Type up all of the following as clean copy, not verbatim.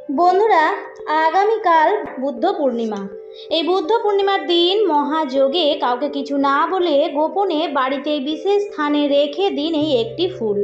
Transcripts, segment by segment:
বন্ধুরা, আগামীকাল বুদ্ধ পূর্ণিমা। এই বুদ্ধ পূর্ণিমার দিন মহাযোগে কাউকে কিছু না বলে গোপনে বাড়িতে বিশেষ স্থানে রেখে দিন এই একটি ফুল।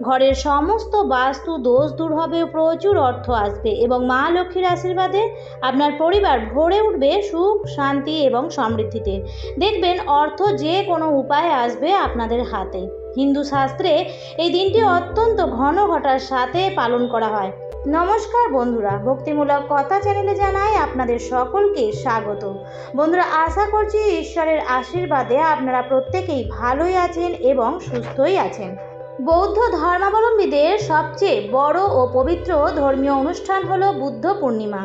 ঘরের সমস্ত বাস্তু দোষ দূর হবে, প্রচুর অর্থ আসবে এবং মা লক্ষ্মীর আশীর্বাদে আপনার পরিবার ভরে উঠবে সুখ, শান্তি এবং সমৃদ্ধিতে। দেখবেন অর্থ যে কোনো উপায়ে আসবে আপনাদের হাতে। হিন্দু শাস্ত্রে এই দিনটি অত্যন্ত ঘটার সাথে পালন করা হয়। নমস্কার বন্ধুরা, ভক্তিমূলক কথা চ্যানেলে জানাই আপনাদের সকলকে স্বাগত। বন্ধুরা, আশা করছি ঈশ্বরের আশীর্বাদে আপনারা প্রত্যেকেই ভালোই আছেন এবং সুস্থই আছেন। বৌদ্ধ ধর্মাবলম্বীদের সবচেয়ে বড় ও পবিত্র ধর্মীয় অনুষ্ঠান হলো বুদ্ধ পূর্ণিমা।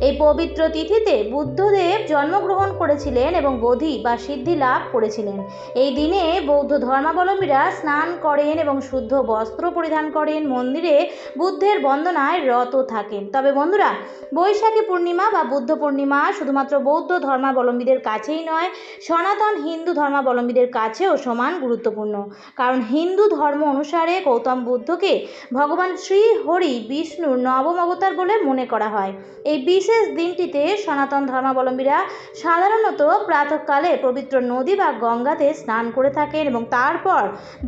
এই পবিত্র তিথিতে বুদ্ধদেব জন্মগ্রহণ করেছিলেন এবং বোধি বা সিদ্ধি লাভ করেছিলেন। এই দিনে বৌদ্ধ ধর্মাবলম্বীরা স্নান করেন এবং শুদ্ধ বস্ত্র পরিধান করেন, মন্দিরে বুদ্ধের বন্দনায় রত থাকেন। তবে বন্ধুরা, বৈশাখী পূর্ণিমা বা বুদ্ধ পূর্ণিমা শুধুমাত্র বৌদ্ধ ধর্মাবলম্বীদের কাছেই নয়, সনাতন হিন্দু ধর্মাবলম্বীদের কাছেও সমান গুরুত্বপূর্ণ। কারণ হিন্দু ধর্ম অনুসারে গৌতম বুদ্ধকে ভগবান শ্রী হরি বিষ্ণুর নবম অবতার বলে মনে করা হয়। এই বিশেষ দিনটিতে সনাতন ধর্মাবলম্বীরা সাধারণত প্রাতঃকালে পবিত্র নদী বা গঙ্গাতে স্নান করে থাকেন এবং তারপর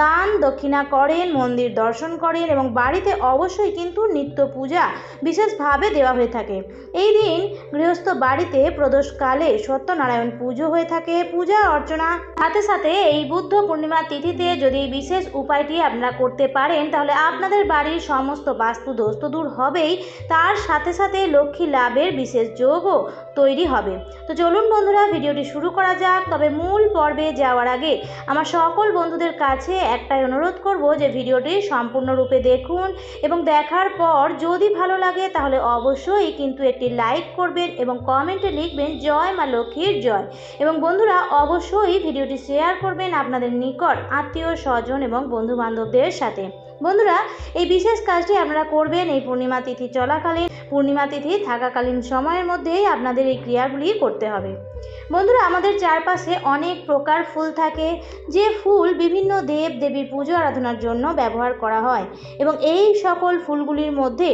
দান দক্ষিণা করেন, মন্দির দর্শন করেন এবং বাড়িতে অবশ্যই কিন্তু নিত্য পূজা বিশেষভাবে দেওয়া হয়ে থাকে। এই দিন গৃহস্থ বাড়িতে প্রদোষকালে সত্যনারায়ণ পুজো হয়ে থাকে। পূজা অর্চনা সাথে সাথে এই বুদ্ধ পূর্ণিমা তিথিতে যদি বিশেষ উপায়টি আপনারা করতে পারেন, তাহলে আপনাদের বাড়ির সমস্ত বাস্তু দোষ তো দূর হবেই, তার সাথে সাথে লক্ষ্মী লাভের বিশেষ যোগও তৈরি হবে। তো চলুন বন্ধুরা, ভিডিওটি শুরু করা যাক। তবে মূল পর্বে যাওয়ার আগে আমার সকল বন্ধুদের কাছে একটাই অনুরোধ করব যে ভিডিওটি সম্পূর্ণরূপে দেখুন এবং দেখার পর যদি ভালো লাগে তাহলে অবশ্যই কিন্তু একটি লাইক করবেন এবং কমেন্টে লিখবেন জয় মা লক্ষ্মীর জয়। এবং বন্ধুরা, অবশ্যই ভিডিওটি শেয়ার করবেন আপনাদের নিকট আত্মীয় স্বজন এবং বন্ধু বান্ধবদের সাথে। বন্ধুরা, এই বিশেষ কাজটি আপনারা করবেন এই পূর্ণিমা তিথি চলাকালীন। পূর্ণিমা তিথি থাকাকালীন সময়ের মধ্যেই আপনাদের এই ক্রিয়াগুলি করতে হবে। বন্ধুরা, আমাদের চারপাশে অনেক প্রকার ফুল থাকে, যে ফুল বিভিন্ন দেব দেবীর পুজো আরাধনার জন্য ব্যবহার করা হয় এবং এই সকল ফুলগুলির মধ্যে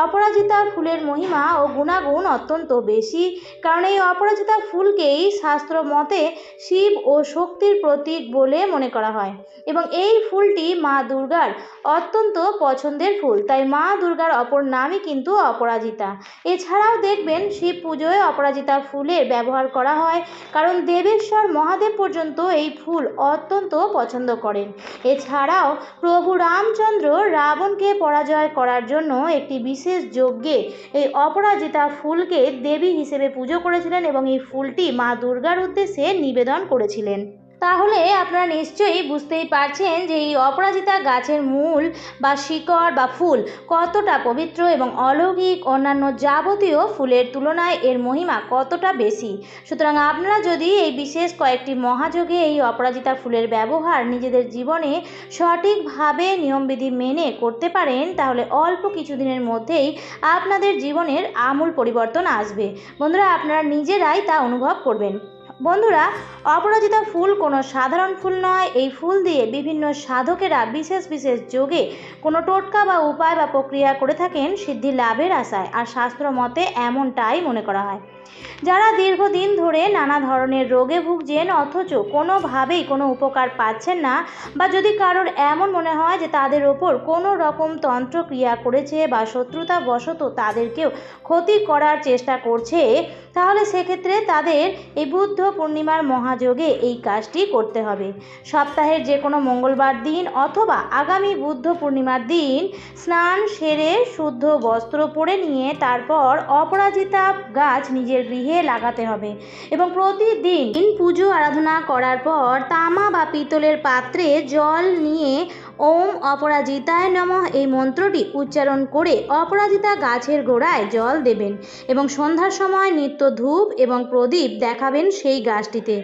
অপরাজিতা ফুলের মহিমা ও গুণাগুণ অত্যন্ত বেশি। কারণ এই অপরাজিতা ফুলকেই শাস্ত্র মতে শিব ও শক্তির প্রতীক বলে মনে করা হয় এবং এই ফুলটি মা দুর্গার অত্যন্ত পছন্দের ফুল, তাই মা দুর্গার অপর নামই কিন্তু অপরাজিতা। এছাড়াও দেখবেন শিব পুজোয় অপরাজিতা ফুলের ব্যবহার করা হয়, কারণ দেবেশ্বর মহাদেব পর্যন্ত এই ফুল অত্যন্ত পছন্দ করেন। এছাড়াও প্রভু রামচন্দ্র রাবণকে পরাজয় করার জন্য একটি বিশেষ যজ্ঞে এই অপরাজিতা ফুলকে দেবী হিসেবে পুজো করেছিলেন এবং এই ফুলটি মা দুর্গার উদ্দেশ্যে নিবেদন করেছিলেন। তাহলে আপনারা নিশ্চয়ই বুঝতেই পারছেন যে এই অপরাজিতা গাছের মূল বা শিকড় বা ফুল কতটা পবিত্র এবং অলৌকিক, অন্যান্য যাবতীয় ফুলের তুলনায় এর মহিমা কতটা বেশি। সুতরাং আপনারা যদি এই বিশেষ কয়েকটি মহাযোগে এই অপরাজিতা ফুলের ব্যবহার নিজেদের জীবনে সঠিকভাবে নিয়মবিধি মেনে করতে পারেন, তাহলে অল্প কিছুদিনের মধ্যেই আপনাদের জীবনের আমূল পরিবর্তন আসবে। বন্ধুরা, আপনারা নিজেরাই তা অনুভব করবেন। বন্ধুরা, অপরাজিতা ফুল কোনো সাধারণ ফুল নয়। এই ফুল দিয়ে বিভিন্ন সাধকেরা বিশেষ বিশেষ যোগে কোনো টোটকা বা উপায় বা প্রক্রিয়া করে থাকেন সিদ্ধি লাভের আশায়, আর শাস্ত্র মতে এমনটাই মনে করা হয়। যারা দীর্ঘদিন ধরে নানা ধরনের রোগে ভুগছেন অথচ কোনোভাবেই কোনো উপকার পাচ্ছেন না, বা যদি কারোর এমন মনে হয় যে তাদের ওপর কোনো রকম তন্ত্রক্রিয়া করেছে বা শত্রুতা বশত তাদেরকেও ক্ষতি করার চেষ্টা করছে, তাহলে সেক্ষেত্রে তাদের এই বুদ্ধ পূর্ণিমার মহাযোগে এই কাজটি করতে হবে। সপ্তাহের যে কোনো মঙ্গলবার দিন অথবা আগামী বুদ্ধ পূর্ণিমার দিন স্নান সেরে শুদ্ধ বস্ত্র পরে নিয়ে তারপর অপরাজিতা গাছ নিজের গৃহে লাগাতে হবে এবং প্রতিদিন পুজো আরাধনা করার পর তামা বা পিতলের পাত্রে জল নিয়ে ওম অপরাজিতায় নমঃ এই মন্ত্রটি উচ্চারণ করে অপরাজিতা গাছের গোড়ায় জল দেবেন এবং সন্ধ্যার সময় নিত্য ধূপ এবং প্রদীপ দেখাবেন সেই গাছটিতে।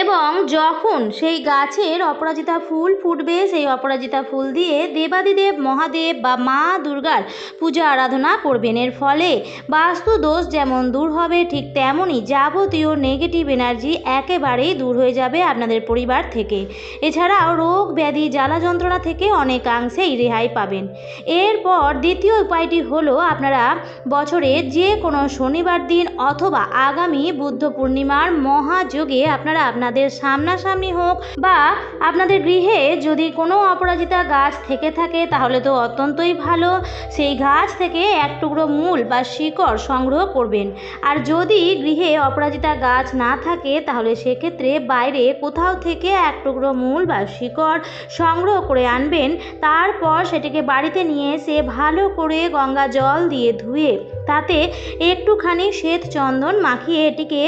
এবং যখন সেই গাছের অপরাজিতা ফুল ফুটবে, সেই অপরাজিতা ফুল দিয়ে দেবাদিদেব মহাদেব বা মা দুর্গার পূজা আরাধনা করবেন। এর ফলে বাস্তু দোষ যেমন দূর হবে, ঠিক তেমনই যাবতীয় নেগেটিভ এনার্জি একেবারেই দূর হয়ে যাবে আপনাদের পরিবার থেকে। এছাড়াও রোগ ব্যাধি জ্বালা যন্ত্রণা থেকে থেকে অনেকাংশেই রেহাই পাবেন। এরপর দ্বিতীয় উপায়টি হলো আপনারা বছরে যে কোনো শনিবার দিন অথবা আগামী বুদ্ধ পূর্ণিমার মহাযোগে আপনারা আপনাদের সামনাসামনি হোক বা আপনাদের গৃহে যদি কোনো অপরাজিতা গাছ থেকে থাকে তাহলে তো অত্যন্তই ভালো, সেই গাছ থেকে এক টুকরো মূল বা শিকড় সংগ্রহ করবেন। আর যদি গৃহে অপরাজিতা গাছ না থাকে তাহলে সেক্ষেত্রে বাইরে কোথাও থেকে এক টুকরো মূল বা শিকড় সংগ্রহ করে আনবেন। তারপর সেটিকে বাড়িতে নিয়ে এসে ভালো করে গঙ্গা জল দিয়ে ধুয়ে তাতে একটুখানি শ্বেত চন্দন মাখিয়ে এটিকে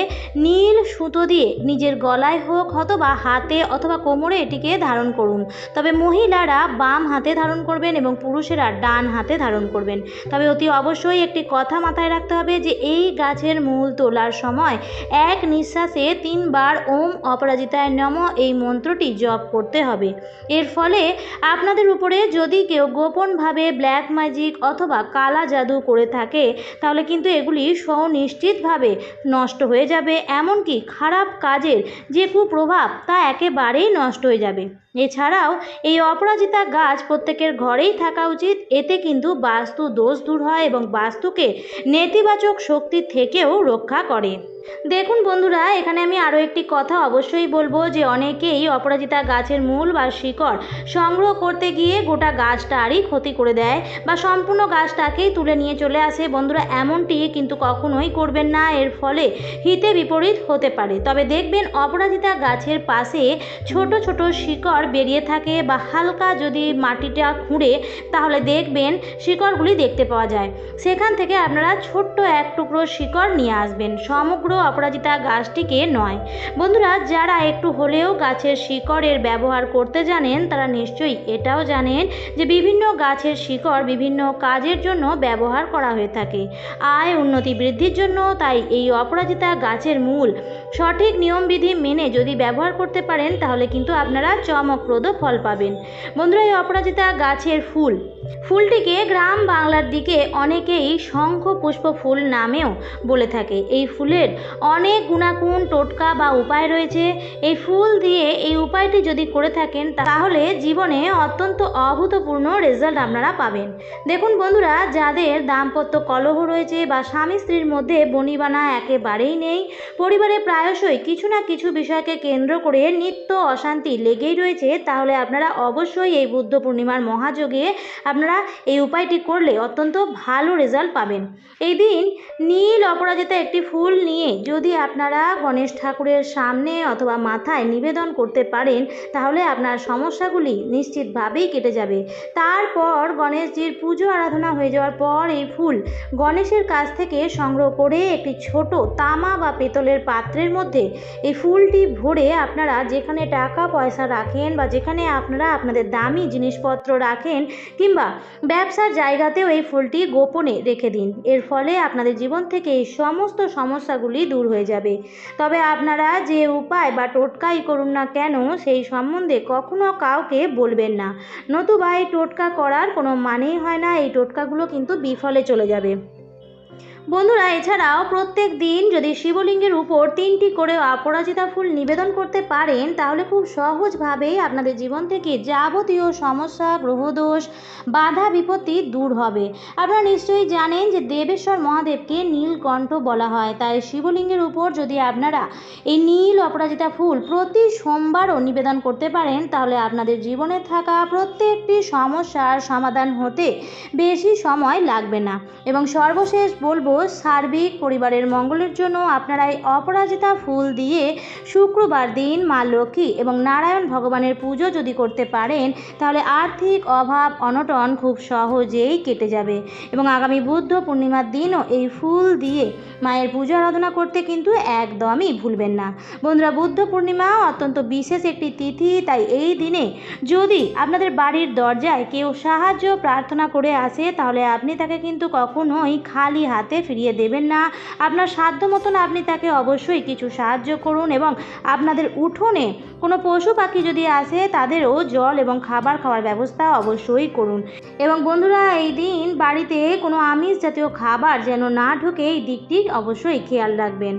নীল সুতো দিয়ে নিজের গলায় হোক অথবা হাতে অথবা কোমরে এটিকে ধারণ করুন। তবে মহিলারা বাম হাতে ধারণ করবেন এবং পুরুষেরা ডান হাতে ধারণ করবেন। তবে অতি অবশ্যই একটি কথা মাথায় রাখতে হবে যে এই গাছের মূল তোলার সময় এক নিঃশ্বাসে 3 বার ওম অপরাজিতায় নমঃ এই মন্ত্রটি জপ করতে হবে। এর ফলে আপনাদের উপরে যদি কেউ গোপনভাবে ব্ল্যাক ম্যাজিক অথবা কালা জাদু করে থাকে তাহলে কিন্তু এগুলি সুনিশ্চিতভাবে নষ্ট হয়ে যাবে, এমনকি খারাপ কাজের যে কুপ্রভাব তা একেবারেই নষ্ট হয়ে যাবে। এছাড়াও এই অপরাজিতা গাছ প্রত্যেকের ঘরেই থাকা উচিত। এতে কিন্তু বাস্তু দোষ দূর হয় এবং বাস্তুকে নেতিবাচক শক্তি থেকেও রক্ষা করে। দেখুন বন্ধুরা, এখানে আমি আরও একটি কথা অবশ্যই বলবো যে অনেকেই অপরাজিতা গাছের মূল বা শিকড় সংগ্রহ করতে গিয়ে গোটা গাছটারই ক্ষতি করে দেয় বা সম্পূর্ণ গাছটাকেই তুলে নিয়ে চলে আসে। বন্ধুরা, এমনটি কিন্তু কখনোই করবেন না, এর ফলে হিতে বিপরীত হতে পারে। তবে দেখবেন অপরাজিতা গাছের পাশে ছোট ছোট শিকড় বেরিয়ে থাকে বা হালকা যদি মাটিটা খুঁড়ে তাহলে দেখবেন শিকড়গুলি দেখতে পাওয়া যায়। সেখান থেকে আপনারা ছোট্ট এক টুকরো শিকড় নিয়ে আসবেন, সমগ্র অপরাজিতা গাছটিকে নয়। বন্ধুরা, যারা একটু হলেও গাছের শিকড়ের ব্যবহার করতে জানেন তারা নিশ্চয়ই এটাও জানেন যে বিভিন্ন গাছের শিকড় বিভিন্ন কাজের জন্য ব্যবহার করা হয়ে থাকে, আয় উন্নতি বৃদ্ধির জন্য। তাই এই অপরাজিতা গাছের মূল সঠিক নিয়মবিধি মেনে যদি ব্যবহার করতে পারেন তাহলে কিন্তু আপনারা চমকপ্রদ ফল পাবেন। বন্ধুরা, এই অপরাজিতা গাছের ফুলটিকে গ্রাম বাংলার দিকে অনেকেই শঙ্খ পুষ্প ফুল নামেও বলে থাকে। এই ফুলের অনেক গুণাগুণ, টোটকা বা উপায় রয়েছে। এই ফুল দিয়ে এই উপায়টি যদি করে থাকেন তাহলে জীবনে অত্যন্ত অভূতপূর্ণ রেজাল্ট আপনারা পাবেন। দেখুন বন্ধুরা, যাদের দাম্পত্য কলহ রয়েছে বা স্বামী স্ত্রীর মধ্যে বনিবানা একেবারেই নেই, পরিবারে প্রায়শই কিছু না কিছু বিষয়কে কেন্দ্র করে নিত্য অশান্তি লেগেই রয়েছে, তাহলে আপনারা অবশ্যই এই বুদ্ধ পূর্ণিমার মহাযোগে আপনারা এই উপায়টি করলে অত্যন্ত ভালো রেজাল্ট পাবেন। এই দিন নীল অপরাজিতা একটি ফুল নিয়ে যদি আপনারা গণেশ ঠাকুরের সামনে অথবা মাথায় নিবেদন করতে পারেন তাহলে আপনার সমস্যাগুলি নিশ্চিতভাবেই কেটে যাবে। তারপর গণেশজির পুজো আরাধনা হয়ে যাওয়ার পর এই ফুল গণেশের কাছ থেকে সংগ্রহ করে একটি ছোট তামা বা পেতলের পাত্রের মধ্যে এই ফুলটি ভরে আপনারা যেখানে টাকা পয়সা রাখেন বা যেখানে আপনারা আপনাদের দামি জিনিসপত্র রাখেন কিংবা ব্যবসার জায়গাতেও এই ফুলটি গোপনে রেখে দিন। এর ফলে আপনাদের জীবন থেকে এই সমস্ত সমস্যাগুলি দূর হয়ে যাবে। তবে আপনারা যে উপায় বা টোটকাই করুন না কেন সেই সম্বন্ধে কখনো কাউকে বলবেন না, নতুবা এই টোটকা করার কোনো মানেই হয় না, এই টোটকাগুলো কিন্তু বিফলে চলে যাবে। বন্ধুরা, এছাড়াও প্রত্যেক দিন যদি শিবলিঙ্গের উপর 3টি করে অপরাজিতা ফুল নিবেদন করতে পারেন তাহলে খুব সহজভাবেই আপনাদের জীবন থেকে যাবতীয় সমস্যা, গ্রহদোষ, বাধা বিপত্তি দূর হবে। আপনারা নিশ্চয়ই জানেন যে দেবেশ্বর মহাদেবকে নীলকণ্ঠ বলা হয়, তাই শিবলিঙ্গের উপর যদি আপনারা এই নীল অপরাজিতা ফুল প্রতি সোমবারও নিবেদন করতে পারেন তাহলে আপনাদের জীবনে থাকা প্রত্যেকটি সমস্যার সমাধান হতে বেশি সময় লাগবে না। এবং সর্বশেষ বলবো, সার্বিক পরিবারের মঙ্গলের জন্য আপনারা এই অপরাজিতা ফুল দিয়ে শুক্রবার দিন মা লক্ষ্মী এবং নারায়ণ ভগবানের পুজো যদি করতে পারেন তাহলে আর্থিক অভাব অনটন খুব সহজেই কেটে যাবে। এবং আগামী বুদ্ধ পূর্ণিমার দিনও এই ফুল দিয়ে মায়ের পুজো আরাধনা করতে কিন্তু একদমই ভুলবেন না। বন্ধুরা, বুদ্ধ পূর্ণিমা অত্যন্ত বিশেষ একটি তিথি, তাই এই দিনে যদি আপনাদের বাড়ির দরজায় কেউ সাহায্য প্রার্থনা করে আসে তাহলে আপনি তাকে কিন্তু কখনোই খালি হাতে ফিরিয়ে দেবেন না। আপনার সাধ্য মতন আপনি তাকে অবশ্যই কিছু সাহায্য করুন এবং আপনাদের উঠোনে কোনো পশু পাখি যদি আসে তাদেরও জল এবং খাবার খাওয়ার ব্যবস্থা অবশ্যই করুন। এবং বন্ধুরা, এই দিন বাড়িতে কোনো আমিষ জাতীয় খাবার যেন না ঢোকে এই দিকটি অবশ্যই খেয়াল রাখবেন।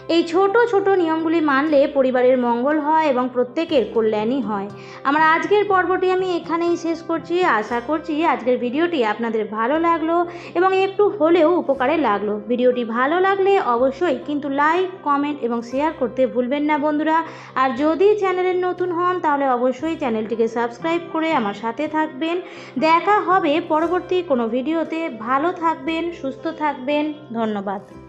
এই ছোট ছোট নিয়মগুলি মানলে পরিবারের মঙ্গল হয় এবং প্রত্যেকের কল্যাণই হয়। আমার আজকের পর্বটি আমি এখানেই শেষ করছি। আশা করছি আজকের ভিডিওটি আপনাদের ভালো লাগলো এবং একটু হলেও উপকারে লাগলো। ভিডিওটি ভালো লাগলে অবশ্যই কিন্তু লাইক, কমেন্ট এবং শেয়ার করতে ভুলবেন না বন্ধুরা। আর যদি চ্যানেলের নতুন হন তাহলে অবশ্যই চ্যানেলটিকে সাবস্ক্রাইব করে আমার সাথে থাকবেন। দেখা হবে পরবর্তী কোনো ভিডিওতে। ভালো থাকবেন, সুস্থ থাকবেন। ধন্যবাদ।